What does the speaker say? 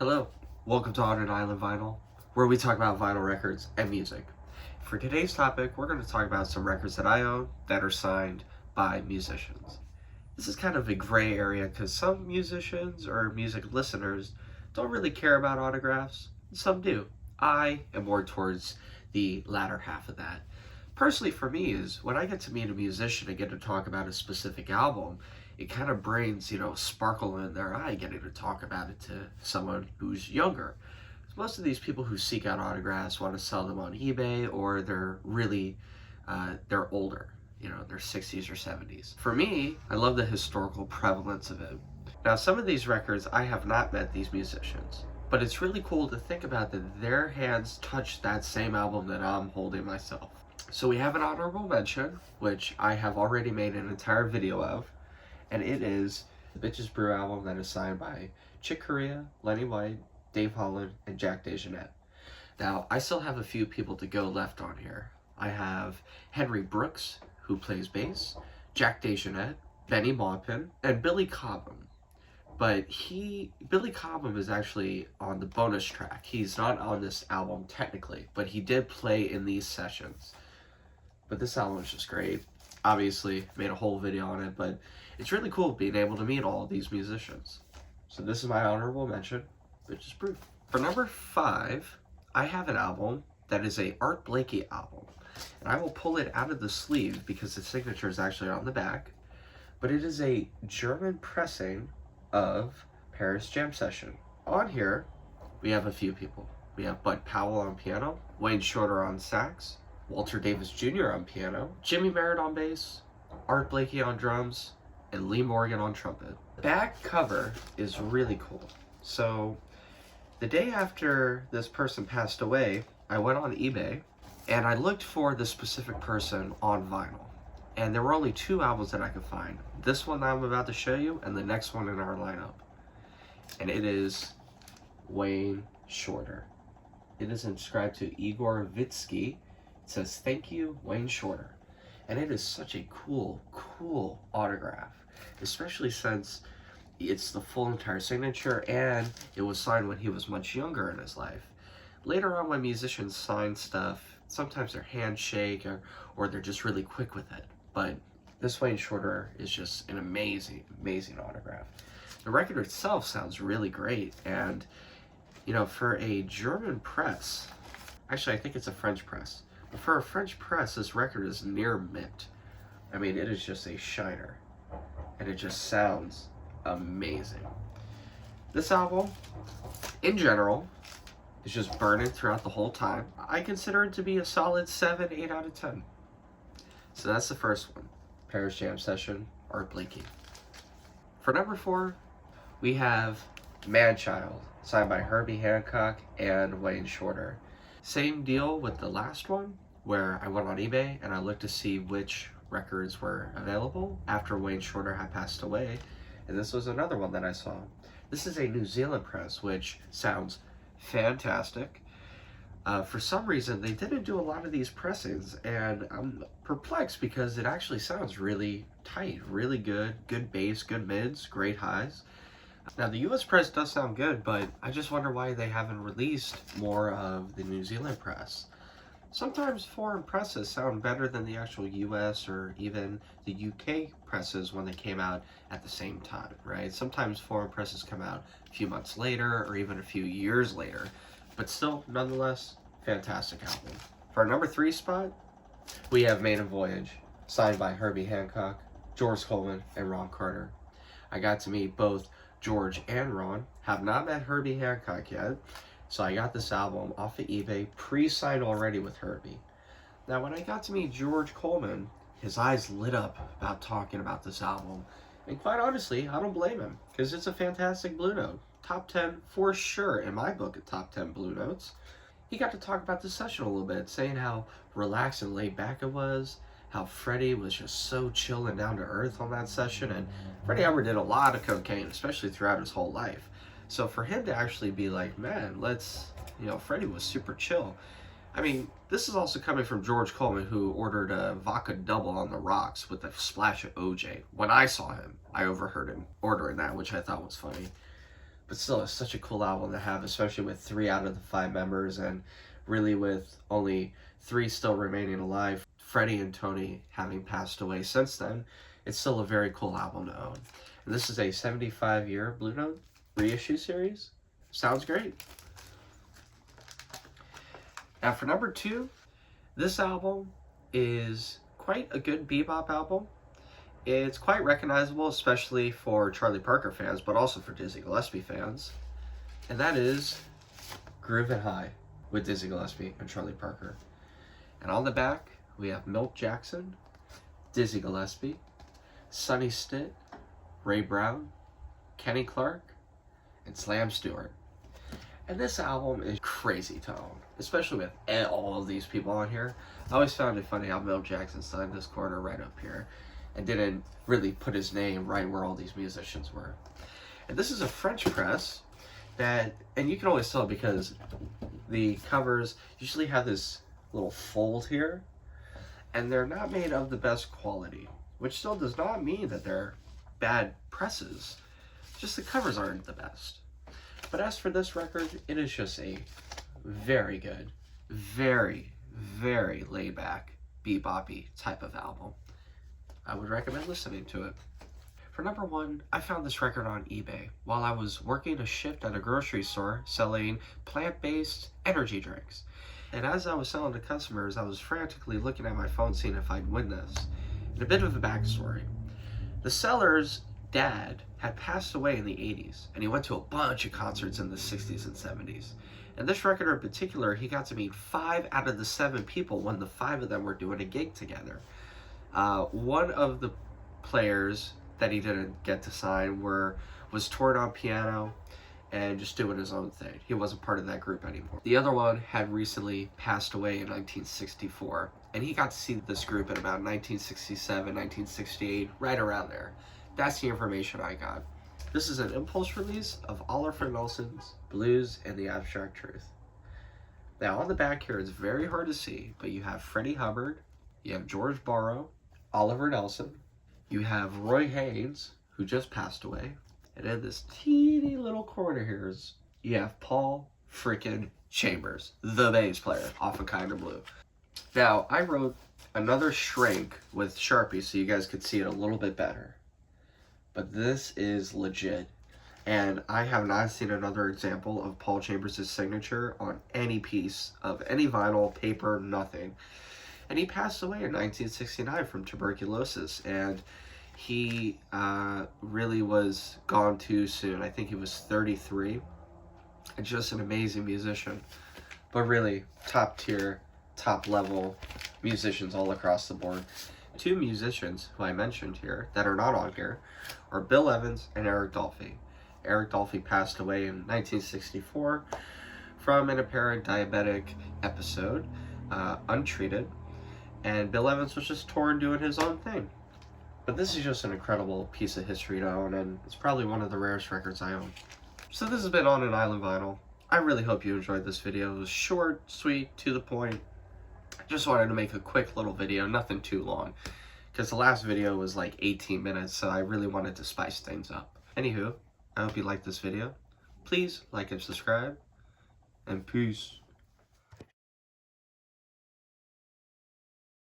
Hello, welcome to On an Island Vinyl, where we talk about vinyl records and music. For today's topic, we're going to talk about some records that I own that are signed by musicians. This is kind of a gray area because some musicians or music listeners don't really care about autographs, and some do. I am more towards the latter half of that. Personally, for me, is when I get to meet a musician and get to talk about a specific album, it kind of brings, sparkle in their eye getting to talk about it to someone who's younger. Most of these people who seek out autographs want to sell them on eBay, or they're older, their 60s or 70s. For me, I love the historical prevalence of it. Now, some of these records, I have not met these musicians, but it's really cool to think about that their hands touched that same album that I'm holding myself. So we have an honorable mention, which I have already made an entire video of, and it is the Bitches Brew album that is signed by Chick Corea, Lenny White, Dave Holland, and Jack DeJohnette. Now, I still have a few people to go left on here. I have Henry Brooks, who plays bass, Jack DeJohnette, Benny Maupin, and Billy Cobham. But Billy Cobham is actually on the bonus track. He's not on this album technically, but he did play in these sessions. But this album is just great. Obviously, made a whole video on it, but it's really cool being able to meet all of these musicians. So this is my honorable mention, Bitches Brew. For number 5, I have an album that is a Art Blakey album. And I will pull it out of the sleeve because the signature is actually on the back. But it is a German pressing of Paris Jam Session. On here, we have a few people. We have Bud Powell on piano, Wayne Shorter on sax, Walter Davis Jr. on piano, Jimmy Merritt on bass, Art Blakey on drums, and Lee Morgan on trumpet. The back cover is really cool. So, the day after this person passed away, I went on eBay and I looked for the specific person on vinyl. And there were only 2 albums that I could find. This one that I'm about to show you, and the next one in our lineup. And it is Wayne Shorter. It is inscribed to Igor Vitsky. It says, "Thank you, Wayne Shorter." And it is such a cool autograph, especially since it's the full entire signature and it was signed when he was much younger in his life. Later on, when musicians sign stuff, sometimes their hands shake or they're just really quick with it. But this Wayne Shorter is just an amazing autograph. The record itself sounds really great, and for a German press, actually I think it's a French press, but for a French press, this record is near mint. I mean, it is just a shiner, and it just sounds amazing. This album, in general, is just burning throughout the whole time. I consider it to be a solid 7, 8 out of 10. So that's the first one, Paris Jam Session, Art Blakey. For number 4, we have Manchild, signed by Herbie Hancock and Wayne Shorter. Same deal with the last one, where I went on eBay and I looked to see which records were available after Wayne Shorter had passed away, and this was another one that I saw. This is a New Zealand press, which sounds fantastic. For some reason, they didn't do a lot of these pressings, and I'm perplexed because it actually sounds really tight, really good bass, good mids, great highs. Now, the US press does sound good, but I just wonder why they haven't released more of the New Zealand press. Sometimes foreign presses sound better than the actual US or even the UK presses when they came out at the same time, right? Sometimes foreign presses come out a few months later or even a few years later, but still, nonetheless, fantastic album. For our number 3 spot, we have Maiden Voyage, signed by Herbie Hancock, George Coleman, and Ron Carter. I got to meet both George and Ron. Have not met Herbie Hancock yet, so I got this album off of eBay, pre-signed already with Herbie. Now, when I got to meet George Coleman, his eyes lit up about talking about this album. And quite honestly, I don't blame him, because it's a fantastic Blue Note. Top 10 for sure in my book of top 10 Blue Notes. He got to talk about the session a little bit, saying how relaxed and laid back it was, how Freddie was just so chill and down to earth on that session, and Freddie Hubbard did a lot of cocaine, especially throughout his whole life. So for him to actually be like, man, Freddie was super chill. I mean, this is also coming from George Coleman, who ordered a vodka double on the rocks with a splash of OJ. When I saw him, I overheard him ordering that, which I thought was funny. but still it's such a cool album to have, especially with 3 out of the 5 members, and really with only 3 still remaining alive, Freddie and Tony having passed away since then. It's still a very cool album to own. And this is a 75-year Blue Note reissue series. Sounds great. Now for number 2, this album is quite a good bebop album. It's quite recognizable, especially for Charlie Parker fans, but also for Dizzy Gillespie fans. And that is Groovin' High with Dizzy Gillespie and Charlie Parker. And on the back, we have Milt Jackson, Dizzy Gillespie, Sonny Stitt, Ray Brown, Kenny Clark, and Slam Stewart. And this album is crazy to own, especially with all of these people on here. I always found it funny how Milt Jackson signed this corner right up here and didn't really put his name right where all these musicians were. And this is a French press that, and you can always tell because the covers usually have this little fold here, and they're not made of the best quality, which still does not mean that they're bad presses, just the covers aren't the best. But as for this record, it is just a very good, very, very laid back, beboppy type of album. I would recommend listening to it. For number 1, I found this record on eBay while I was working a shift at a grocery store selling plant-based energy drinks. And as I was selling to customers, I was frantically looking at my phone seeing if I'd win this. And a bit of a backstory. The seller's dad had passed away in the 80s, and he went to a bunch of concerts in the 60s and 70s. And this record in particular, he got to meet 5 out of the 7 people when the 5 of them were doing a gig together. One of the players that he didn't get to sign was touring on piano and just doing his own thing. He wasn't part of that group anymore. The other one had recently passed away in 1964, and he got to see this group in about 1967, 1968, right around there. That's the information I got. This is an impulse release of Oliver Nelson's Blues and the Abstract Truth. Now on the back here, it's very hard to see, but you have Freddie Hubbard, you have George Borrow, Oliver Nelson, you have Roy Haynes, who just passed away, and in this teeny little corner here you have Paul frickin' Chambers, the bass player off of Kinda Blue. Now, I wrote another shrink with Sharpie so you guys could see it a little bit better. But this is legit. And I have not seen another example of Paul Chambers' signature on any piece of any vinyl, paper, nothing. And he passed away in 1969 from tuberculosis, and he really was gone too soon. I think he was 33, and just an amazing musician. But really, top tier, top level musicians all across the board. 2 musicians who I mentioned here that are not on here are Bill Evans and Eric Dolphy. Eric Dolphy passed away in 1964 from an apparent diabetic episode, untreated, and Bill Evans was just touring doing his own thing. But this is just an incredible piece of history to own, and it's probably one of the rarest records I own. So this has been On an Island Vinyl. I really hope you enjoyed this video. It was short, sweet, to the point. I just wanted to make a quick little video, nothing too long, because the last video was like 18 minutes, so I really wanted to spice things up. Anywho, I hope you liked this video. Please like and subscribe, and peace.